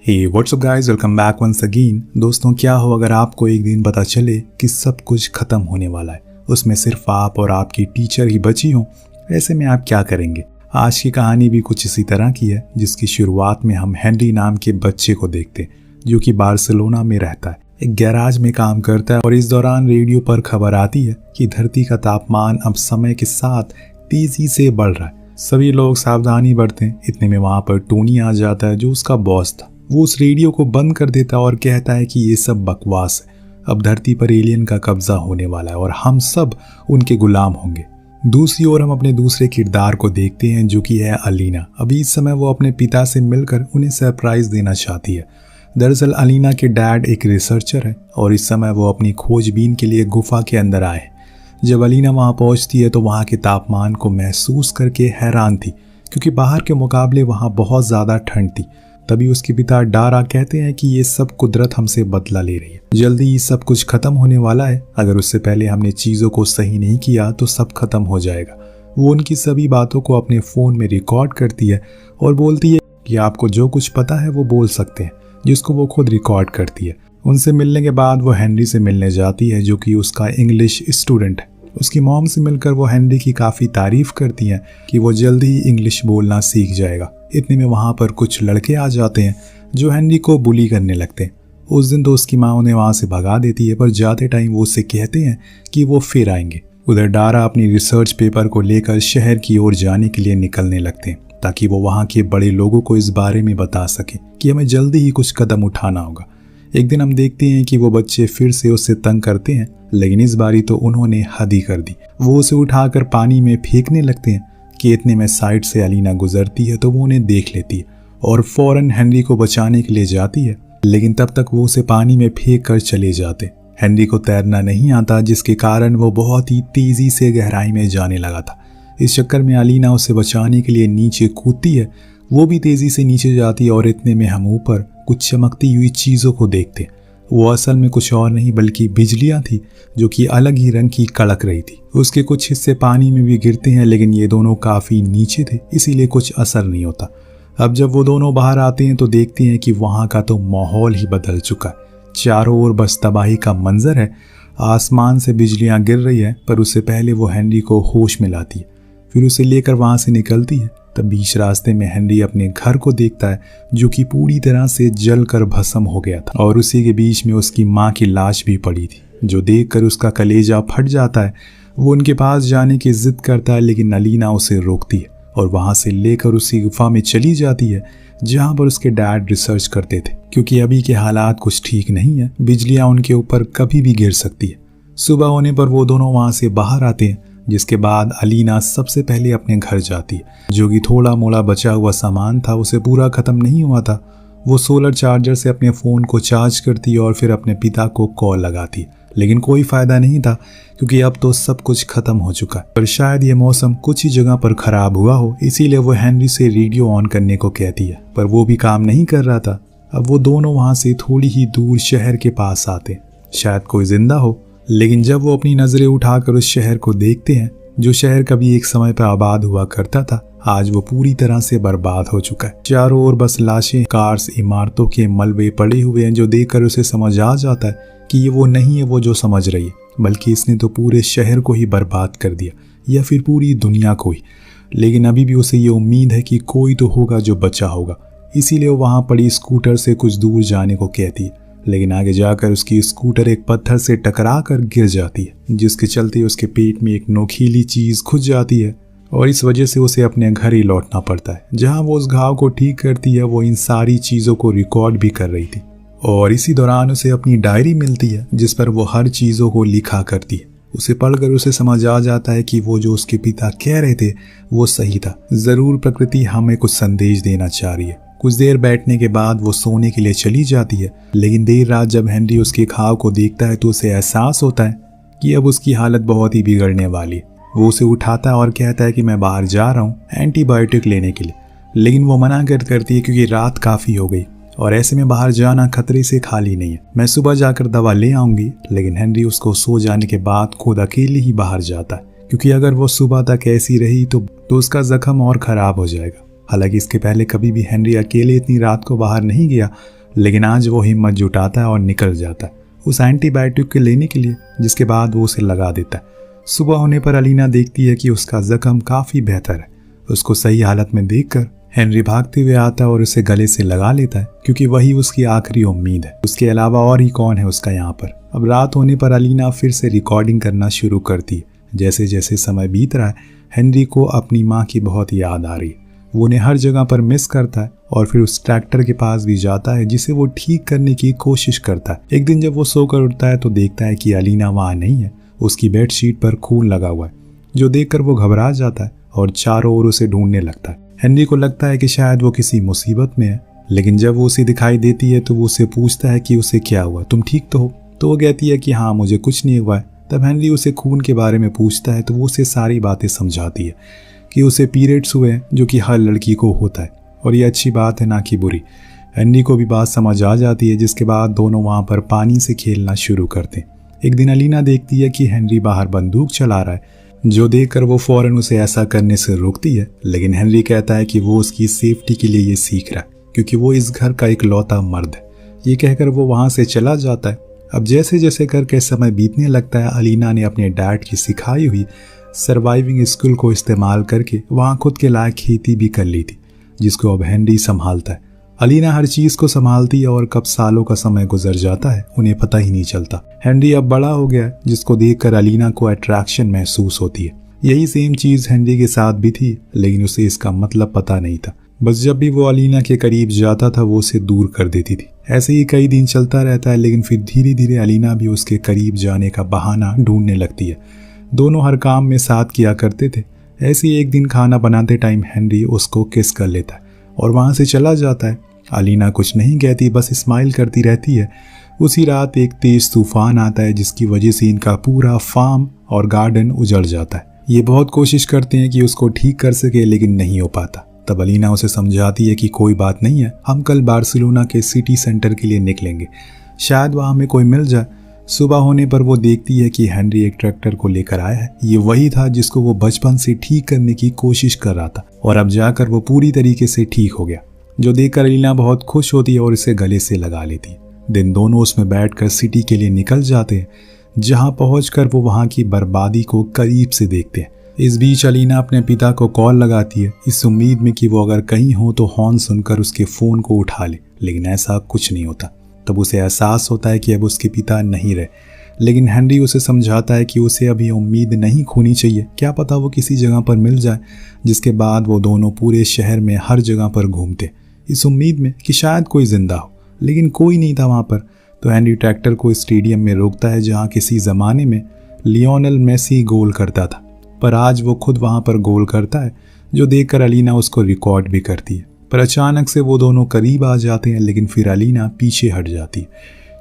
हे what's up guys, welcome back once again. दोस्तों, क्या हो अगर आपको एक दिन पता चले कि सब कुछ खत्म होने वाला है, उसमें सिर्फ आप और आपकी टीचर ही बची हो। ऐसे में आप क्या करेंगे? आज की कहानी भी कुछ इसी तरह की है, जिसकी शुरुआत में हम हेनरी नाम के बच्चे को देखते हैं, जो कि बार्सिलोना में रहता है, एक गैराज में काम करता है। और इस दौरान रेडियो पर खबर आती है कि धरती का तापमान अब समय के साथ तेजी से बढ़ रहा है। सभी लोग सावधानी बरतें। इतने में वहां पर टोनी आ जाता है, जो उसका बॉस था। वो उस रेडियो को बंद कर देता है और कहता है कि ये सब बकवास है। अब धरती पर एलियन का कब्जा होने वाला है और हम सब उनके गुलाम होंगे। दूसरी ओर हम अपने दूसरे किरदार को देखते हैं, जो कि है अलीना। अभी इस समय वो अपने पिता से मिलकर उन्हें सरप्राइज देना चाहती है। दरअसल अलीना के डैड एक रिसर्चर है और इस समय वो अपनी खोजबीन के लिए गुफा के अंदर आए हैं। जब अलीना वहां पहुंचती है तो वहां के तापमान को महसूस करके हैरान थी, क्योंकि बाहर के मुकाबले वहां बहुत ज़्यादा ठंड थी। तभी उसके पिता डारा कहते हैं कि ये सब कुदरत हमसे बदला ले रही है, जल्दी ही सब कुछ खत्म होने वाला है। अगर उससे पहले हमने चीज़ों को सही नहीं किया तो सब खत्म हो जाएगा। वो उनकी सभी बातों को अपने फ़ोन में रिकॉर्ड करती है और बोलती है कि आपको जो कुछ पता है वो बोल सकते हैं, जिसको वो खुद रिकॉर्ड करती है। उनसे मिलने के बाद वो हेनरी से मिलने जाती है, जो कि उसका इंग्लिश स्टूडेंट है। उसकी मॉम से मिलकर वो हेनरी की काफ़ी तारीफ करती हैं कि वो जल्दी ही इंग्लिश बोलना सीख जाएगा। इतने में वहाँ पर कुछ लड़के आ जाते हैं जो हेनरी को बुली करने लगते हैं। उस दिन तो उसकी माँ उन्हें वहाँ से भगा देती है, पर जाते टाइम वो उससे कहते हैं कि वो फिर आएंगे। उधर डारा अपनी रिसर्च पेपर को लेकर शहर की ओर जाने के लिए निकलने लगते हैं, ताकि वो वहाँ के बड़े लोगों को इस बारे में बता सके कि हमें जल्दी ही कुछ कदम उठाना होगा। एक दिन हम देखते हैं कि वो बच्चे फिर से उससे तंग करते हैं, लेकिन इस बारी तो उन्होंने हद ही कर दी। वो उसे उठाकर पानी में फेंकने लगते हैं कि इतने में साइड से अलीना गुजरती है तो वो उन्हें देख लेती है और फौरन हेनरी को बचाने के लिए जाती है, लेकिन तब तक वो उसे पानी में फेंक कर चले जाते। हेनरी को तैरना नहीं आता, जिसके कारण वो बहुत ही तेजी से गहराई में जाने लगा था। इस चक्कर में अलीना उसे बचाने के लिए नीचे कूदती है। वो भी तेजी से नीचे जाती है और इतने में हम ऊपर कुछ चमकती हुई चीज़ों को देखते। वो असल में कुछ और नहीं बल्कि बिजलियां थी, जो कि अलग ही रंग की कड़क रही थी। उसके कुछ हिस्से पानी में भी गिरते हैं, लेकिन ये दोनों काफ़ी नीचे थे, इसीलिए कुछ असर नहीं होता। अब जब वो दोनों बाहर आते हैं तो देखते हैं कि वहाँ का तो माहौल ही बदल चुका है। चारों ओर बस तबाही का मंजर है। आसमान से बिजलियाँ गिर रही है, पर उससे पहले वो हेनरी को होश में लाती है, फिर उसे लेकर वहाँ से निकलती है। तब बीच रास्ते में हेनरी अपने घर को देखता है, जो कि पूरी तरह से जलकर भस्म हो गया था, और उसी के बीच में उसकी माँ की लाश भी पड़ी थी, जो देखकर उसका कलेजा फट जाता है। वो उनके पास जाने की जिद करता है, लेकिन अलीना उसे रोकती है और वहाँ से लेकर उसी गुफा में चली जाती है, जहाँ पर उसके डैड रिसर्च करते थे, क्योंकि अभी के हालात कुछ ठीक नहीं है। बिजलियाँ उनके ऊपर कभी भी गिर सकती है। सुबह होने पर वो दोनों वहाँ से बाहर आते हैं, जिसके बाद अलीना सबसे पहले अपने घर जाती है, जो कि थोड़ा मोड़ा बचा हुआ सामान था, उसे पूरा ख़त्म नहीं हुआ था। वो सोलर चार्जर से अपने फ़ोन को चार्ज करती और फिर अपने पिता को कॉल लगाती, लेकिन कोई फ़ायदा नहीं था, क्योंकि अब तो सब कुछ ख़त्म हो चुका है। पर शायद ये मौसम कुछ ही जगह पर ख़राब हुआ हो, इसीलिए वो हेनरी से रेडियो ऑन करने को कहती है, पर वो भी काम नहीं कर रहा था। अब वो दोनों वहाँ से थोड़ी ही दूर शहर के पास आते, शायद कोई जिंदा हो। लेकिन जब वो अपनी नज़रें उठाकर उस शहर को देखते हैं, जो शहर कभी एक समय पर आबाद हुआ करता था, आज वो पूरी तरह से बर्बाद हो चुका है। चारों ओर बस लाशें, कार्स, इमारतों के मलबे पड़े हुए हैं, जो देखकर उसे समझ आ जाता है कि ये वो नहीं है वो जो समझ रही है, बल्कि इसने तो पूरे शहर को ही बर्बाद कर दिया, या फिर पूरी दुनिया को ही। लेकिन अभी भी उसे ये उम्मीद है कि कोई तो होगा जो बचा होगा, इसीलिए वो वहाँ पड़ी स्कूटर से कुछ दूर जाने को कहती है। लेकिन आगे जाकर उसकी स्कूटर एक पत्थर से टकरा कर गिर जाती है, जिसके चलते उसके पेट में एक नोकीली चीज़ घुस जाती है, और इस वजह से उसे अपने घर ही लौटना पड़ता है। जहां वो उस घाव को ठीक करती है, वो इन सारी चीज़ों को रिकॉर्ड भी कर रही थी, और इसी दौरान उसे अपनी डायरी मिलती है, जिस पर वो हर चीज़ों को लिखा करती है। उसे पढ़कर उसे समझ आ जाता है कि वो जो उसके पिता कह रहे थे वो सही था। ज़रूर प्रकृति हमें कुछ संदेश देना चाह रही है। कुछ देर बैठने के बाद वो सोने के लिए चली जाती है, लेकिन देर रात जब हेनरी उसके घाव को देखता है तो उसे एहसास होता है कि अब उसकी हालत बहुत ही बिगड़ने वाली है। वो उसे उठाता है और कहता है कि मैं बाहर जा रहा हूँ एंटीबायोटिक लेने के लिए, लेकिन वो मना करती है, क्योंकि रात काफ़ी हो गई और ऐसे में बाहर जाना खतरे से खाली नहीं है। मैं सुबह जाकर दवा ले आऊँगी। लेकिन हेनरी उसको सो जाने के बाद खुद अकेले ही बाहर जाता है, क्योंकि अगर वो सुबह तक ऐसी रही तो उसका जख्म और ख़राब हो जाएगा। हालांकि इसके पहले कभी भी हेनरी अकेले इतनी रात को बाहर नहीं गया, लेकिन आज वो हिम्मत जुटाता है और निकल जाता है उस एंटीबायोटिक के लेने के लिए, जिसके बाद वो उसे लगा देता है। सुबह होने पर अलीना देखती है कि उसका जख्म काफ़ी बेहतर है। उसको सही हालत में देखकर हेनरी भागते हुए आता है और उसे गले से लगा लेता है, क्योंकि वही उसकी आखिरी उम्मीद है। उसके अलावा और ही कौन है उसका यहाँ पर। अब रात होने पर अलीना फिर से रिकॉर्डिंग करना शुरू करती है। जैसे जैसे समय बीत रहा है, हेनरी को अपनी माँ की बहुत याद आ रही है। वो उन्हें हर जगह पर मिस करता है और फिर उस ट्रैक्टर के पास भी जाता है जिसे वो ठीक करने की कोशिश करता है। एक दिन जब वो सोकर उठता है तो देखता है कि अलीना वहाँ नहीं है। उसकी बेडशीट पर खून लगा हुआ है, जो देखकर वो घबरा जाता है और चारों ओर उसे ढूंढने लगता है। हेनरी को लगता है कि शायद वो किसी मुसीबत में है, लेकिन जब वो उसे दिखाई देती है तो वो उसे पूछता है कि उसे क्या हुआ, तुम ठीक तो हो? तो वो कहती है कि हाँ, मुझे कुछ नहीं हुआ है। तब हेनरी उसे खून के बारे में पूछता है तो वो उसे सारी बातें समझाती है कि उसे पीरियड्स हुए हैं, जो कि हर लड़की को होता है और ये अच्छी बात है, ना कि बुरी। हेनरी को भी बात समझ आ जाती है, जिसके बाद दोनों वहाँ पर पानी से खेलना शुरू करते हैं। एक दिन अलीना देखती है कि हेनरी बाहर बंदूक चला रहा है, जो देखकर वो फौरन उसे ऐसा करने से रोकती है, लेकिन हेनरी कहता है कि वो उसकी सेफ्टी के लिए ये सीख रहा है, क्योंकि वो इस घर का इकलौता मर्द है। ये कहकर वो वहाँ से चला जाता है। अब जैसे जैसे करके समय बीतने लगता है, अलीना ने अपने डैड की सिखाई हुई सर्वाइविंग स्किल को इस्तेमाल करके वहाँ खुद के लायक खेती भी कर ली थी, जिसको अब हेनरी संभालता है। अलीना हर चीज़ को संभालती है और कब सालों का समय गुजर जाता है उन्हें पता ही नहीं चलता। हेनरी अब बड़ा हो गया है, जिसको देखकर अलीना को अट्रैक्शन महसूस होती है। यही सेम चीज़ हेनरी के साथ भी थी, लेकिन उसे इसका मतलब पता नहीं था। बस जब भी वो अलीना के करीब जाता था वो उसे दूर कर देती थी। ऐसे ही कई दिन चलता रहता है, लेकिन फिर धीरे धीरे अलीना भी उसके करीब जाने का बहाना ढूंढने लगती है। दोनों हर काम में साथ किया करते थे। ऐसे ही एक दिन खाना बनाते टाइम हेनरी उसको किस कर लेता है और वहाँ से चला जाता है। अलीना कुछ नहीं कहती, बस स्माइल करती रहती है। उसी रात एक तेज तूफान आता है, जिसकी वजह से इनका पूरा फार्म और गार्डन उजड़ जाता है। ये बहुत कोशिश करते हैं कि उसको ठीक कर सके, लेकिन नहीं हो पाता। तब अलीना उसे समझाती है कि कोई बात नहीं है, हम कल बार्सिलोना के सिटी सेंटर के लिए निकलेंगे, शायद वहाँ हमें कोई मिल जाए। सुबह होने पर वो देखती है कि हेनरी एक ट्रैक्टर को लेकर आया है। ये वही था जिसको वो बचपन से ठीक करने की कोशिश कर रहा था, और अब जाकर वो पूरी तरीके से ठीक हो गया, जो देखकर अलीना बहुत खुश होती है और इसे गले से लगा लेती है। दिन दोनों उसमें बैठकर सिटी के लिए निकल जाते हैं, जहां पहुंचकर वो वहां की बर्बादी को करीब से देखते हैं। इस बीच अलीना अपने पिता को कॉल लगाती है, इस उम्मीद में कि वो अगर कहीं हो तो हॉर्न सुनकर उसके फ़ोन को उठा ले, लेकिन ऐसा कुछ नहीं होता। तब उसे एहसास होता है कि अब उसके पिता नहीं रहे, लेकिन हेनरी उसे समझाता है कि उसे अभी उम्मीद नहीं खोनी चाहिए, क्या पता वो किसी जगह पर मिल जाए। जिसके बाद वो दोनों पूरे शहर में हर जगह पर घूमते, इस उम्मीद में कि शायद कोई जिंदा हो, लेकिन कोई नहीं था वहाँ पर। तो हेनरी ट्रैक्टर को स्टेडियम में रोकता है, जहाँ किसी ज़माने में लियोनेल मेसी गोल करता था, पर आज वो खुद वहाँ पर गोल करता है, जो देखकर अलीना उसको रिकॉर्ड भी करती है। पर अचानक से वो दोनों करीब आ जाते हैं, लेकिन फिर अलीना पीछे हट जाती है,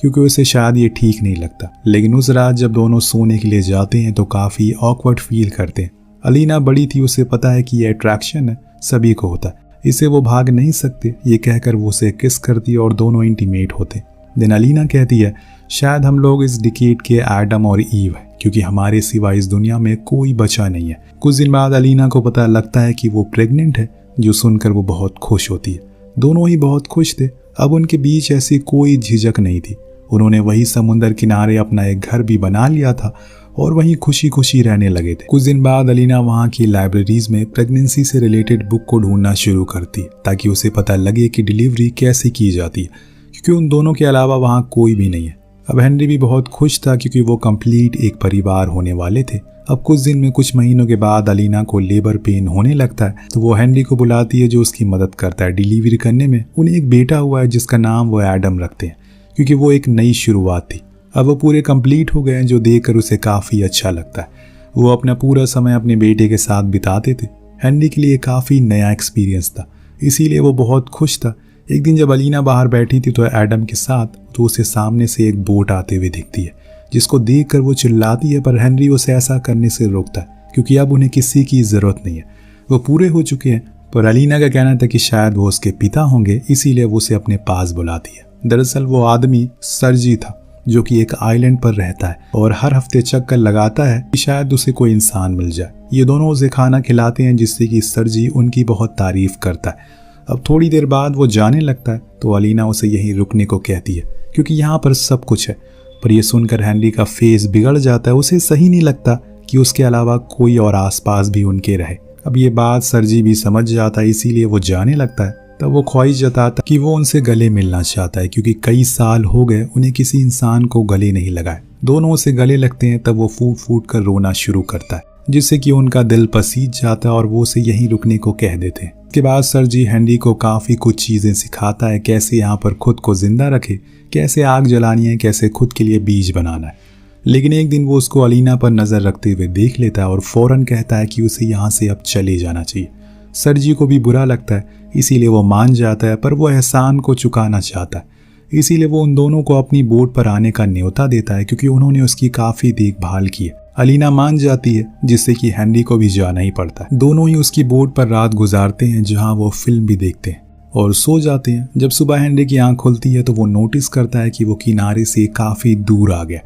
क्योंकि उसे शायद ये ठीक नहीं लगता। लेकिन उस रात जब दोनों सोने के लिए जाते हैं तो काफ़ी ऑकवर्ड फील करते हैं। अलीना बड़ी थी, उसे पता है कि ये अट्रैक्शन है, सभी को होता है, इसे वो भाग नहीं सकते। ये कहकर वो उसे किस करती है और दोनों इंटीमेट होते। देन अलीना कहती है, शायद हम लोग इस डिकेड के एडम और ईव है, क्योंकि हमारे सिवा इस दुनिया में कोई बचा नहीं है। कुछ दिन बाद अलीना को पता लगता है कि वो प्रेग्नेंट है, जो सुनकर वो बहुत खुश होती है। दोनों ही बहुत खुश थे। अब उनके बीच ऐसी कोई झिझक नहीं थी। उन्होंने वही समुंदर किनारे अपना एक घर भी बना लिया था और वहीं खुशी खुशी रहने लगे थे। कुछ दिन बाद अलीना वहाँ की लाइब्रेरीज में प्रेगनेंसी से रिलेटेड बुक को ढूंढना शुरू करती है, ताकि उसे पता लगे कि डिलीवरी कैसे की जाती है, क्योंकि उन दोनों के अलावा वहाँ कोई भी नहीं है। अब हेनरी भी बहुत खुश था, क्योंकि वो कंप्लीट एक परिवार होने वाले थे। अब कुछ दिन में, कुछ महीनों के बाद अलीना को लेबर पेन होने लगता है, तो वो हेनरी को बुलाती है, जो उसकी मदद करता है डिलीवरी करने में। उन्हें एक बेटा हुआ है, जिसका नाम वो एडम रखते हैं, क्योंकि वो एक नई शुरुआत थी। अब वो पूरे कंप्लीट हो गए हैं, जो देखकर उसे काफ़ी अच्छा लगता है। वो अपना पूरा समय अपने बेटे के साथ बिताते थे। हेनरी के लिए काफ़ी नया एक्सपीरियंस था, इसीलिए वो बहुत खुश था। एक दिन जब अलीना बाहर बैठी थी तो एडम के साथ, तो उसे सामने से एक बोट आते हुए दिखती है, जिसको देखकर वो चिल्लाती है, पर हेनरी उसे ऐसा करने से रोकता है, क्योंकि अब उन्हें किसी की ज़रूरत नहीं है, वो पूरे हो चुके हैं। पर अलीना का कहना था कि शायद वो उसके पिता होंगे, इसीलिए वो उसे अपने पास बुलाती है। दरअसल वो आदमी सरजी था, जो कि एक आइलैंड पर रहता है और हर हफ्ते चक्कर लगाता है कि शायद उसे कोई इंसान मिल जाए। ये दोनों उसे खाना खिलाते हैं जिससे कि सरजी उनकी बहुत तारीफ करता है। अब थोड़ी देर बाद वो जाने लगता है तो अलीना उसे यहीं रुकने को कहती है क्योंकि यहाँ पर सब कुछ है। पर यह सुनकर हेनरी का फेस बिगड़ जाता है। उसे सही नहीं लगता कि उसके अलावा कोई और आसपास भी उनके रहे। अब ये बात सरजी भी समझ जाता है, इसीलिए वो जाने लगता है। तब वो ख्वाहिश जताता कि वो उनसे गले मिलना चाहता है क्योंकि कई साल हो गए उन्हें किसी इंसान को गले नहीं लगाए। दोनों उसे गले लगते हैं। तब वो फूट फूट कर रोना शुरू करता है जिससे कि उनका दिल पसीज जाता है और वो उसे यहीं रुकने को कह देते हैं। इसके बाद सरजी हेनरी को काफ़ी कुछ चीज़ें सिखाता है, कैसे यहाँ पर खुद को जिंदा रखे, कैसे आग जलानी है, कैसे खुद के लिए बीज बनाना है। लेकिन एक दिन वो उसको अलीना पर नज़र रखते हुए देख लेता है और फौरन कहता है कि उसे यहाँ से अब चले जाना चाहिए। सरजी को भी बुरा लगता है, इसीलिए वो मान जाता है, पर वो एहसान को चुकाना चाहता है। इसीलिए वो उन दोनों को अपनी बोट पर आने का न्योता देता है क्योंकि उन्होंने उसकी काफ़ी देखभाल की है। अलीना मान जाती है जिससे कि हेनरी को भी जाना ही पड़ता है। दोनों ही उसकी बोट पर रात गुजारते हैं जहां वो फिल्म भी देखते हैं और सो जाते हैं। जब सुबह हेनरी की आंख खुलती है तो वो नोटिस करता है कि वो किनारे से काफ़ी दूर आ गया,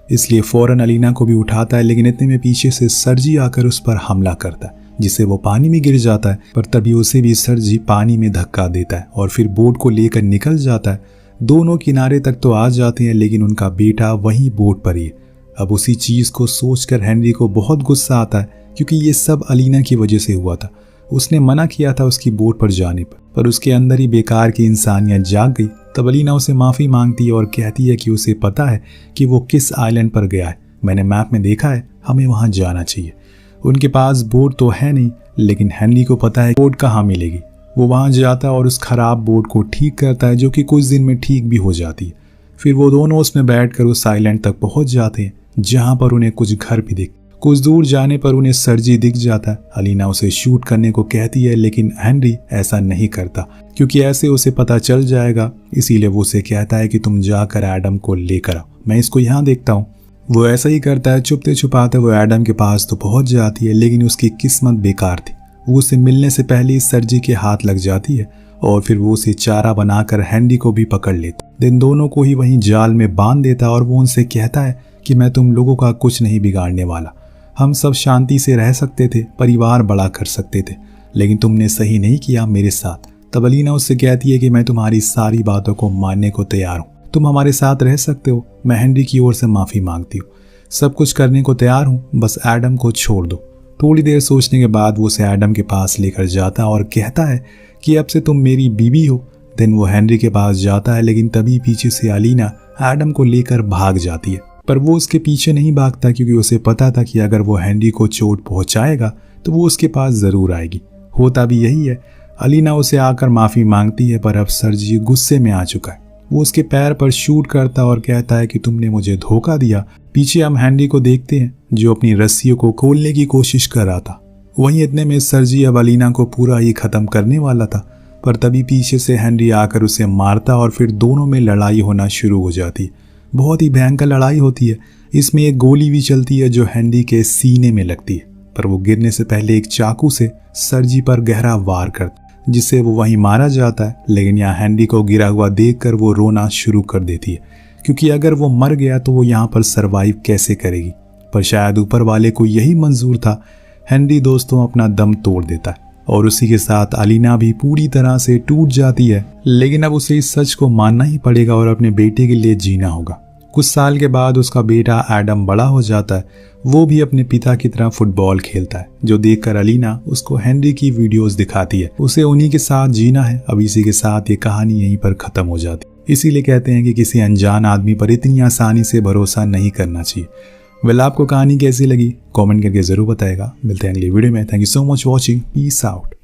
इसलिए फौरन अलीना को भी उठाता है। लेकिन इतने में पीछे से सरजी आकर उस पर हमला करता है जिससे वो पानी में गिर जाता है। पर तभी उसे भी सरजी पानी में धक्का देता है और फिर बोट को लेकर निकल जाता है। दोनों किनारे तक तो आ जाते हैं लेकिन उनका बेटा वहीं बोट पर ही है। अब उसी चीज़ को सोचकर हेनरी को बहुत गुस्सा आता है क्योंकि ये सब अलीना की वजह से हुआ था। उसने मना किया था उसकी बोट पर जाने पर उसके अंदर ही बेकार की इंसानियत जाग गई। तब अलीना उसे माफ़ी मांगती है और कहती है कि उसे पता है कि वो किस आइलैंड पर गया है, मैंने मैप में देखा है, हमें वहाँ जाना चाहिए। उनके पास बोट तो है नहीं, लेकिन हेनरी को पता है बोट कहाँ मिलेगी। वो वहाँ जाता है और उस खराब बोट को ठीक करता है जो कि कुछ दिन में ठीक भी हो जाती है। फिर वो दोनों उसमें बैठकर उस आइलैंड तक पहुँच जाते हैं जहाँ पर उन्हें कुछ घर भी दिख। कुछ दूर जाने पर उन्हें सरजी दिख जाता है। अलीना उसे शूट करने को कहती है लेकिन हेनरी ऐसा नहीं करता क्योंकि ऐसे उसे पता चल जाएगा। इसीलिए वो उसे कहता है कि तुम जाकर एडम को लेकर आओ, मैं इसको यहाँ देखता हूँ। वो ऐसा ही करता है। छुपते छुपाते वो एडम के पास तो पहुँच जाती है लेकिन उसकी किस्मत बेकार थी। वो उसे मिलने से पहले ही सरजी के हाथ लग जाती है और फिर वो उसे चारा बनाकर हेनरी को भी पकड़ लेता। दिन दोनों को ही वहीं जाल में बांध देता और वो उनसे कहता है कि मैं तुम लोगों का कुछ नहीं बिगाड़ने वाला, हम सब शांति से रह सकते थे, परिवार बड़ा कर सकते थे, लेकिन तुमने सही नहीं किया मेरे साथ। तब अलीना उससे कहती है कि मैं तुम्हारी सारी बातों को मानने को तैयार हूँ, तुम हमारे साथ रह सकते हो। मैं हेनरी की ओर से माफ़ी मांगती हूँ, सब कुछ करने को तैयार हूँ, बस एडम को छोड़ दो। थोड़ी देर सोचने के बाद वो उसे एडम के पास लेकर जाता है और कहता है कि अब से तुम मेरी बीवी हो। दिन वो हेनरी के पास जाता है लेकिन तभी पीछे से अलीना एडम को लेकर भाग जाती है। पर वो उसके पीछे नहीं भागता क्योंकि उसे पता था कि अगर वो हेनरी को चोट पहुंचाएगा तो वो उसके पास ज़रूर आएगी। होता भी यही है। अलीना उसे आकर माफ़ी मांगती है पर अब सरजी गुस्से में आ चुका है। वो उसके पैर पर शूट करता और कहता है कि तुमने मुझे धोखा दिया। पीछे हम हेनरी को देखते हैं जो अपनी रस्सियों को खोलने की कोशिश कर रहा था। वहीं इतने में सरजी अब अलीना को पूरा ही ख़त्म करने वाला था, पर तभी पीछे से हेनरी आकर उसे मारता और फिर दोनों में लड़ाई होना शुरू हो जाती। बहुत ही भयंकर लड़ाई होती है। इसमें एक गोली भी चलती है जो हेनरी के सीने में लगती है, पर वो गिरने से पहले एक चाकू से सरजी पर गहरा वार करता जिससे वो वहीं मारा जाता है। लेकिन यहाँ हेनरी को गिरा हुआ देखकर वो रोना शुरू कर देती है क्योंकि अगर वो मर गया तो वो यहाँ पर सरवाइव कैसे करेगी। पर शायद ऊपर वाले को यही मंजूर था। हेनरी दोस्तों अपना दम तोड़ देता है और उसी के साथ अलीना भी पूरी तरह से टूट जाती है। लेकिन अब उसे इस सच को मानना ही पड़ेगा और अपने बेटे के लिए जीना होगा। कुछ साल के बाद उसका बेटा एडम बड़ा हो जाता है। वो भी अपने पिता की तरह फुटबॉल खेलता है, जो देखकर अलीना उसको हेनरी की वीडियोस दिखाती है। उसे उन्हीं के साथ जीना है। अब इसी के साथ ये कहानी यहीं पर खत्म हो जाती। इसीलिए कहते हैं कि किसी अनजान आदमी पर इतनी आसानी से भरोसा नहीं करना चाहिए। वेल, आपको कहानी कैसी लगी कमेंट करके जरूर बताएगा। मिलते हैं अगली वीडियो में। Thank you so much watching. Peace out.